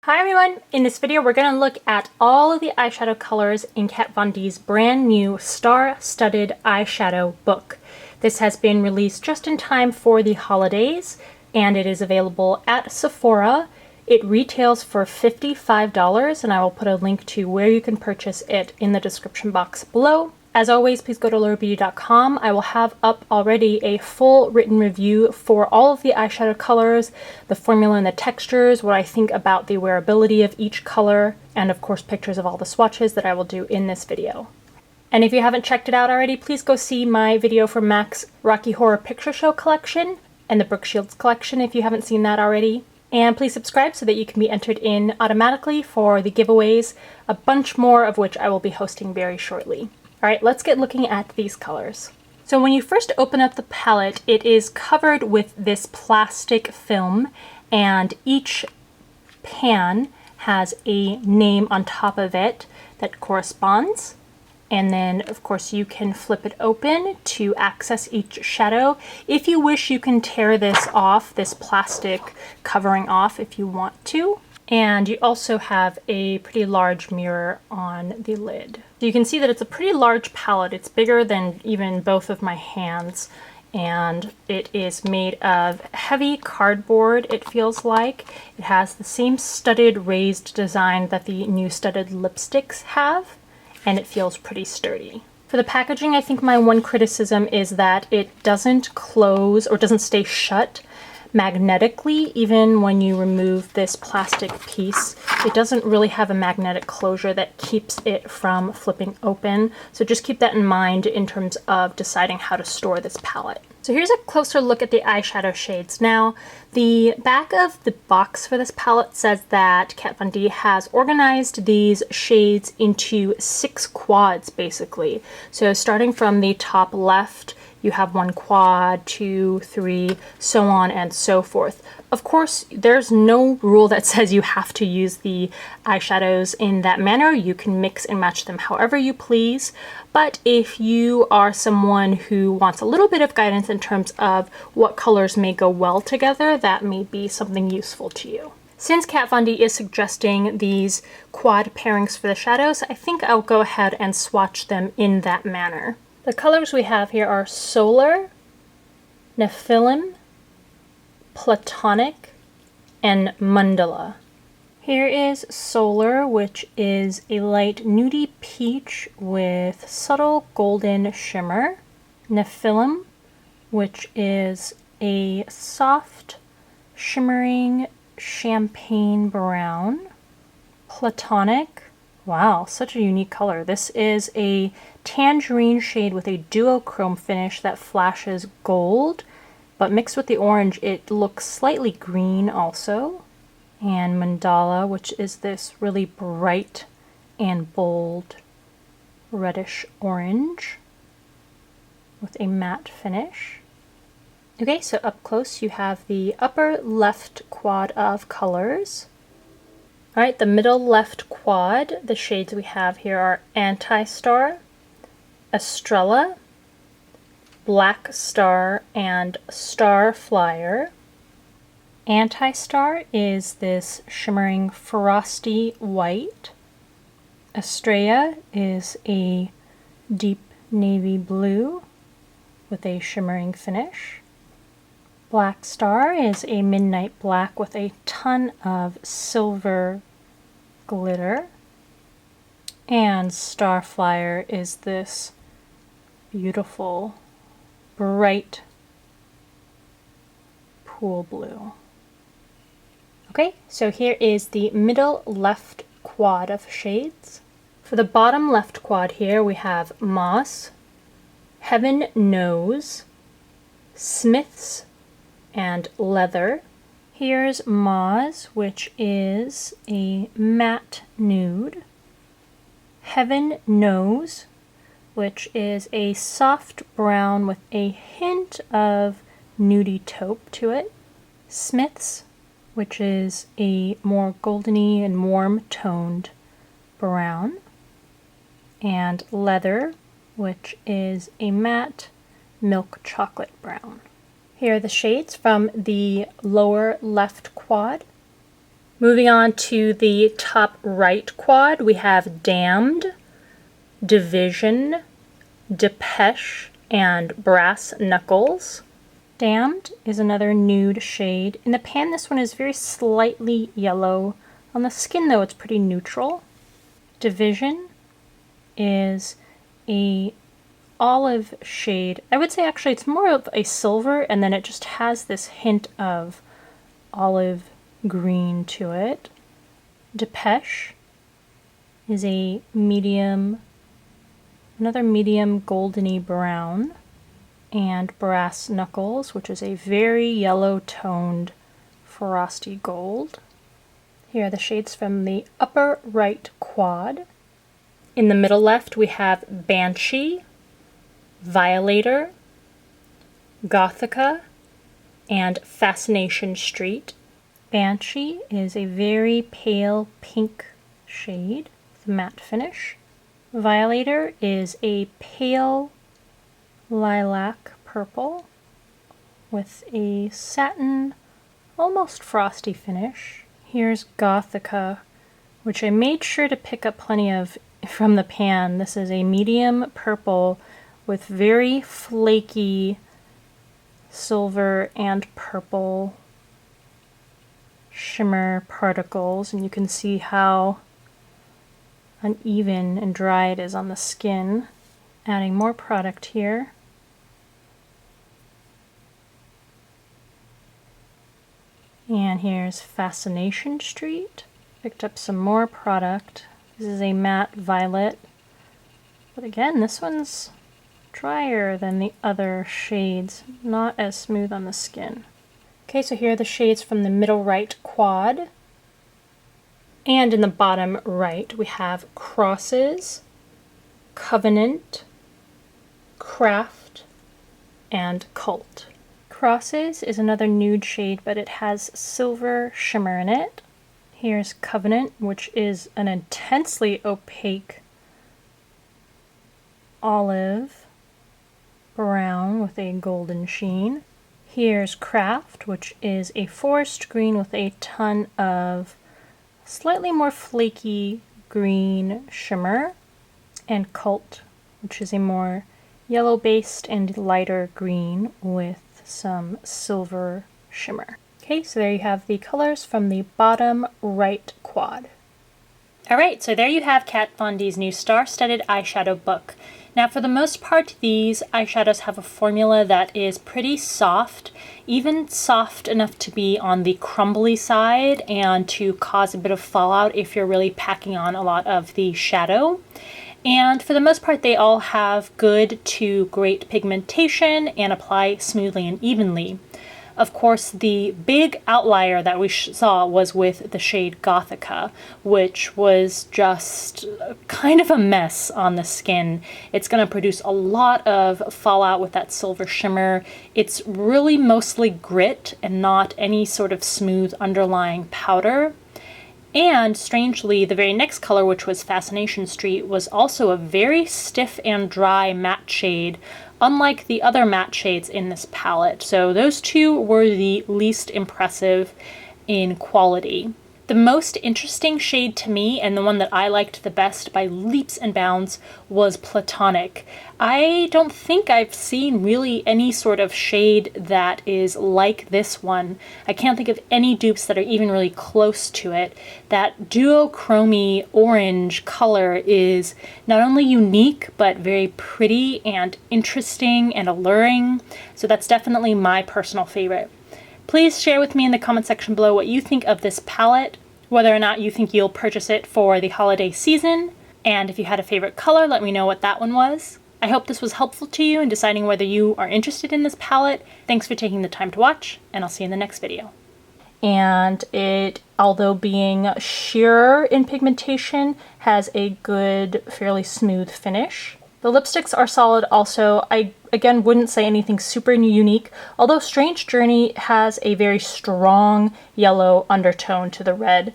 Hi everyone! In this video we're going to look at all of the eyeshadow colors in Kat Von D's brand new star-studded eyeshadow book. This has been released just in time for the holidays and it is available at Sephora. It retails for $55 and I will put a link to where you can purchase it in the description box below. As always, please go to allurabeauty.com. I will have up already a full written review for all of the eyeshadow colors, the formula and the textures, what I think about the wearability of each color, and of course pictures of all the swatches that I will do in this video. And if you haven't checked it out already, please go see my video for Mac's Rocky Horror Picture Show collection and the Brooke Shields collection if you haven't seen that already. And please subscribe so that you can be entered in automatically for the giveaways, a bunch more of which I will be hosting very shortly. Alright, let's get looking at these colors. So when you first open up the palette, it is covered with this plastic film, and each pan has a name on top of it that corresponds. And then, of course, you can flip it open to access each shadow. If you wish, you can tear this off, this plastic covering off if you want to. And you also have a pretty large mirror on the lid. So you can see that it's a pretty large palette. It's bigger than even both of my hands. And it is made of heavy cardboard, it feels like. It has the same studded raised design that the new studded lipsticks have. And it feels pretty sturdy. For the packaging, I think my one criticism is that it doesn't close or doesn't stay shut magnetically. Even when you remove this plastic piece, it doesn't really have a magnetic closure that keeps it from flipping open. So just keep that in mind in terms of deciding how to store this palette. So here's a closer look at the eyeshadow shades. Now, the back of the box for this palette says that Kat Von D has organized these shades into 6 quads, basically. So starting from the top left, you have 1 quad, 2, 3, so on and so forth. Of course, there's no rule that says you have to use the eyeshadows in that manner. You can mix and match them however you please. But if you are someone who wants a little bit of guidance in terms of what colors may go well together, that may be something useful to you. Since Kat Von D is suggesting these quad pairings for the shadows, I think I'll go ahead and swatch them in that manner. The colors we have here are Solar, Nephilim, Platonic, and Mandala. Here is Solar, which is a light nudie peach with subtle golden shimmer. Nephilim, which is a soft, shimmering champagne brown. Platonic, wow, such a unique color. This is a tangerine shade with a duochrome finish that flashes gold, but mixed with the orange it looks slightly green also. And Mandala, which is this really bright and bold reddish orange with a matte finish. Okay, so up close you have the upper left quad of colors. Alright, the middle left quad, the shades we have here are Anti-Star, Estrella, Black Star, and Star Flyer. Anti-Star is this shimmering frosty white. Estrella is a deep navy blue with a shimmering finish. Black Star is a midnight black with a ton of silver glitter. And Star Flyer is this beautiful, bright pool blue. Okay, so here is the middle left quad of shades. For the bottom left quad here we have Moss, Heaven Knows, Smiths, and Leather. Here's Moss, which is a matte nude. Heaven Knows, which is a soft brown with a hint of nudie taupe to it. Smiths, which is a more goldeny and warm toned brown. And Leather, which is a matte milk chocolate brown. Here are the shades from the lower left quad. Moving on to the top right quad, we have Damned, Division, Depeche, and Brass Knuckles. Damned is another nude shade. In the pan, this one is very slightly yellow. On the skin, though, it's pretty neutral. Division is a olive shade. I would say actually it's more of a silver, and then it just has this hint of olive green to it. Depeche is a medium, another medium goldeny brown. And Brass Knuckles, which is a very yellow toned frosty gold. Here are the shades from the upper right quad. In the middle left we have Banshee, Violator, Gothica, and Fascination Street. Banshee is a very pale pink shade with a matte finish. Violator is a pale lilac purple with a satin, almost frosty finish. Here's Gothica, which I made sure to pick up plenty of from the pan. This is a medium purple with very flaky silver and purple shimmer particles, and you can see how uneven and dry it is on the skin. Adding more product here. And here's Fascination Street. Picked up some more product. This is a matte violet. But again, this one's drier than the other shades, not as smooth on the skin. Okay, so here are the shades from the middle right quad. And in the bottom right, we have Crosses, Covenant, Craft, and Cult. Crosses is another nude shade, but it has silver shimmer in it. Here's Covenant, which is an intensely opaque olive brown with a golden sheen. Here's Craft, which is a forest green with a ton of slightly more flaky green shimmer. And Cult, which is a more yellow-based and lighter green with some silver shimmer. Okay, so there you have the colors from the bottom right quad. Alright, so there you have Kat Von D's new star-studded eyeshadow book. Now for the most part, these eyeshadows have a formula that is pretty soft, even soft enough to be on the crumbly side and to cause a bit of fallout if you're really packing on a lot of the shadow. And for the most part, they all have good to great pigmentation and apply smoothly and evenly. Of course, the big outlier that we saw was with the shade Gothica, which was just kind of a mess on the skin. It's going to produce a lot of fallout with that silver shimmer. It's really mostly grit and not any sort of smooth underlying powder. And strangely, the very next color, which was Fascination Street, was also a very stiff and dry matte shade, unlike the other matte shades in this palette. So those two were the least impressive in quality. The most interesting shade to me, and the one that I liked the best by leaps and bounds, was Platonic. I don't think I've seen really any sort of shade that is like this one. I can't think of any dupes that are even really close to it. That duochrome orange color is not only unique, but very pretty and interesting and alluring. So that's definitely my personal favorite. Please share with me in the comment section below what you think of this palette, whether or not you think you'll purchase it for the holiday season, and if you had a favorite color, let me know what that one was. I hope this was helpful to you in deciding whether you are interested in this palette. Thanks for taking the time to watch, and I'll see you in the next video. And it, although being sheer in pigmentation, has a good, fairly smooth finish. The lipsticks are solid also. I, again, wouldn't say anything super unique, although Strange Journey has a very strong yellow undertone to the red.